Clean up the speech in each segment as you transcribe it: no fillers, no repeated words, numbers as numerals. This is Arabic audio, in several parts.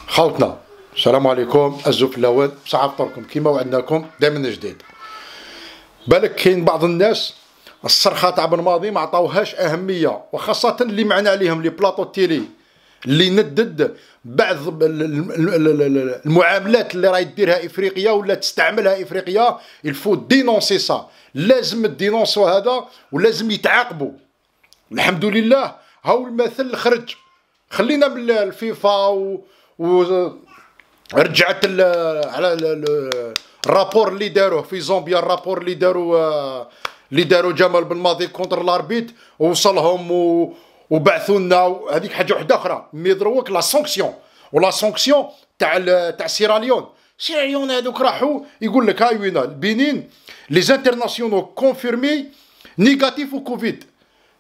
خوتنا السلام عليكم. الزوف الاول بصحة فطوركم كيما وعدناكم دائما جديد. بالك كاين بعض الناس الصرخه تاع بن ماضي ما عطاوهاش اهميه، وخاصه اللي معنا عليهم لي بلاطو تيلي اللي ندد بعض المعاملات اللي راهي ديرها افريقيا ولا تستعملها افريقيا. الفو دينونسي سا، لازم الدينونسو هذا ولازم يتعاقبوا. الحمد لله هاو المثل خرج، خلينا من الفيفا رجعت على الرابور اللي داروه في زامبيا، الرابور اللي داروا جمال بن ماضي كونتر لاربيت ووصلهم وبعثوا لنا. هذيك حاجه واحده اخرى مي دروك لا سانكسيون، ولا سانكسيون تاع سيراليون. سيراليون هذوك راحوا يقول لك هاي وين البنين لي زانترناسيونو كونفيرمي نيجاتيف وكوفيد،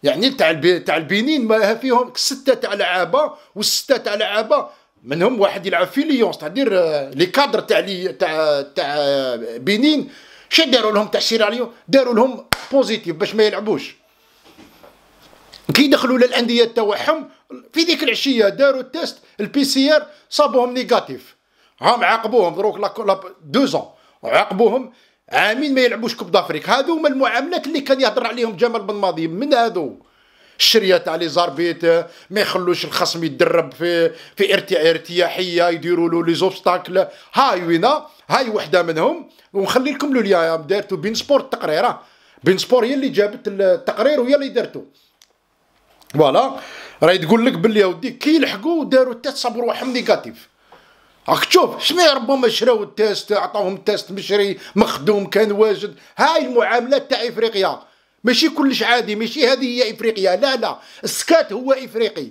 يعني تاع البنين ما فيهم 6 تاع لعابه، والسته تاع لعابه منهم واحد يلعب في ليونس، تدير لي كادر تاع بنين. شا داروا لهم تاع سيراليون؟ داروا لهم بوزيتيف باش ما يلعبوش. كي دخلوا للانديه تاعهم في ديك العشيه داروا التيست البي سي ار صابوهم نيجاتيف، هم عاقبوهم دروك 2 زون وعاقبوهم عامين ما يلعبوش كوب دافريك. هذو هما المعاملات اللي كان يهضر عليهم جمال بن ماضي. من هذو الشريه تاع لي زاربيت ما يخلوش الخصم يتدرب في ارتياحيه، يديروا له لي زوبستاكل. هاي وينا، هاي وحده منهم. ونخلي لكم لو ليان دارتو بين سبور التقرير، بين سبور هي اللي جابت التقرير وهي اللي دارتو. فوالا راهي تقول لك باللي ودي كي لحقوا داروا التيست صابوا روحهم نيجاتيف. راك تشوف شنو ربما شراو التيست، عطاوهم تيست مشري مخدوم كان واجد. هاي المعاملات تاع افريقيا، ماشي كلش عادي، ماشي هذه هي افريقيا. لا لا، السكات هو افريقي،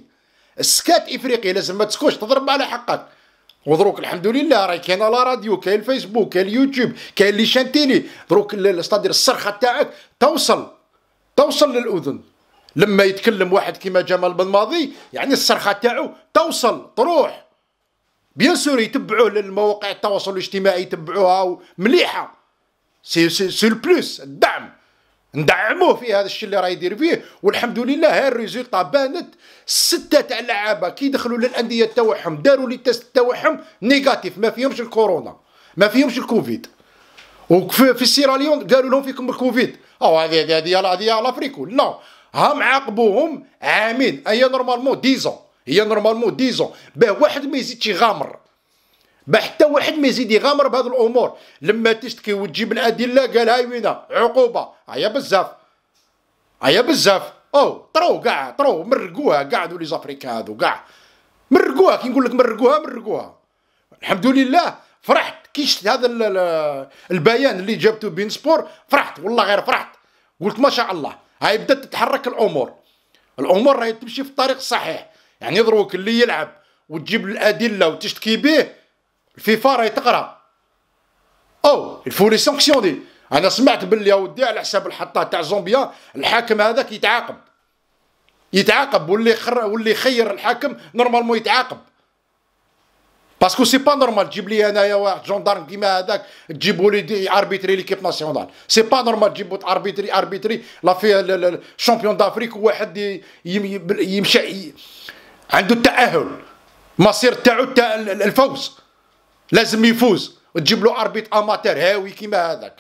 السكات افريقي، لازم ما تسكوش تضرب على حقك. ودروك الحمد لله راهي كاين لا راديو، كاين الفيسبوك، كاين اليوتيوب، كاين لي شان تيلي. دروك استادير الصرخه تاعك توصل للاذن. لما يتكلم واحد كيما جمال بن ماضي يعني الصرخه تاعو توصل تروح. بيان سور يتبعوه للمواقع التواصل الاجتماعي، يتبعوها مليحه. سي البلوس الدعم، ندعموه في هذا الشيء اللي راه يدير فيه. والحمد لله هاي الريزولطا بانت. 6 تاع اللعابه كي دخلوا للانديه تاعهم داروا لي تيست تاعهم نيجاتيف، ما فيهمش الكورونا، ما فيهمش الكوفيد. وفي السيراليون قالوا لهم فيكم الكوفيد. او هذه لافريكو. لا، هم عاقبوهم عامين. هي نورمالمون 10 هي نورمالمون 10 باه واحد ما يزيدش يغامر، باه حتى واحد ما يزيد يغامر بهذه الامور. لما تشتكي وتجيب الادله قال هاي وينا عقوبه. هيا بزاف، هيا بزاف. او طرو كاع طرو مرقوها كاع لي زافريكان هذو كاع مرقوها. كي نقول لك مرقوها. الحمد لله فرحت كي شفت هذا البيان اللي جابته بين سبور. فرحت والله، غير فرحت، قلت ما شاء الله هاي بدات تتحرك الامور راهي تمشي في الطريق الصحيح. يعني دروك اللي يلعب وتجيب الادله وتشتكي به، الفيفا راهي تقرا او الفولي سانكسيون دي. انا سمعت باللي يا ودي على حساب الحطه تاع زومبيا الحاكم هذاك يتعاقب واللي يخير الحاكم نورمالمون يتعاقب. باسكو سي با نورمال تجيب لي انايا واحد جوندارم كيما هذاك تجيبوا لي اربيتري ليكيب ناسيونال. سي با نورمال تجيبوا اربيتري لا في الشامبيون دافريك وواحد يمشي عنده التاهل، مصير تاعو تاع الفوز لازم يفوز، وتجيب له اربيت اماتير هاوي كيما هذاك.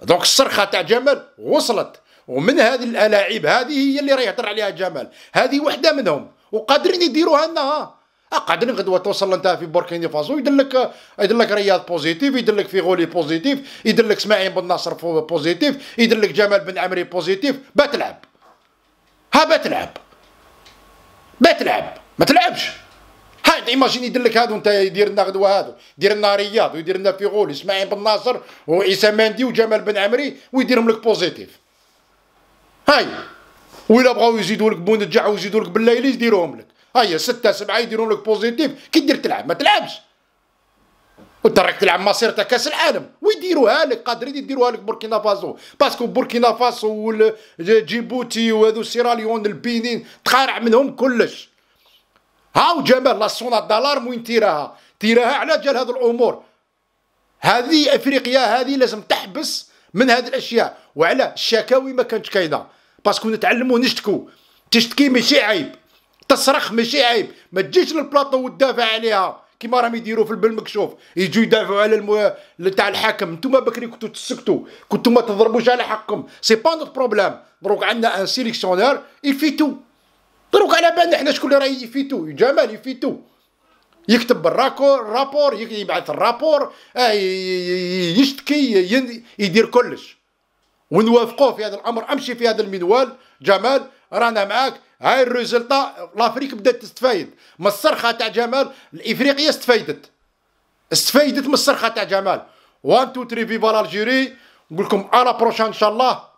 دونك الصرخه تاع جمال وصلت، ومن هذه الالاعيب هذه هي اللي راه يهضر عليها جمال، هذه وحده منهم. وقادرين يديروها لنا، قادرين غدوه توصل انت في بوركينا فاسو يدير لك رياض بوزيتيف، يدير لك فيغولي بوزيتيف، يدير لك اسماعيل بن ناصر بوزيتيف، يدير لك جمال بن عمري بوزيتيف. بتلعب ما تلعبش. هاي ايماجين يدير لك هادو، انت يدير لنا غدوه هادو، يدير لنا رياض ويدير لنا فيغولي اسماعيل بن ناصر وعيسى مندي وجمال بن عمري ويديرهم لك بوزيتيف. هاي وإلا بغاو يزيدوا لك بونجع ويزيدوا لك بالليل يديروهم لك. هيا 6 7 يديرون لك بوزيتيف. كي دير تلعب ما تلعبش، وانت راك تلعب مصير تاع كاس العالم ويديروها لك. قادرين يديروها لك بوركينا فاسو، باسكو بوركينا فاسو وجيبوتي وهذو سيراليون البنين تخارع منهم كلش. هاو جمال لا سونا دالارم وين تيراها على جال هذه الامور. هذه افريقيا هذه لازم تحبس من هذه الاشياء. وعلى الشكاوي ما كانتش كاينه، باسكو نتعلموا تشتكي ماشي عيب، تصرخ ماشي عيب، ما تجيش للبلاطو وتدافع عليها كيما راهم يديروا في بالمكشوف، يجوا يدافعوا على تاع الحاكم. نتوما بكري كنتوا تسكتوا، كنتوا ما تضربوش على حقكم، سي با نوت بروبليم. دروك عندنا ان سيليكسيونير يفيتو، دروك على بالنا حنا شكون اللي راه يفيتو، جمال يفيتو، يكتب الرابور، يبعث الرابور، يشتكي، يدير كلش، ونوافقوه في هذا الامر. امشي في هذا المنوال جمال، رانا معاك. هاي الريزلتا، لافريك بدات تستفايد من الصرخه تاع جمال، الافريقيه استفايدت من الصرخه تاع جمال. 1 2 3 فيفا الجيري. نقول لكم على بروشان ان شاء الله.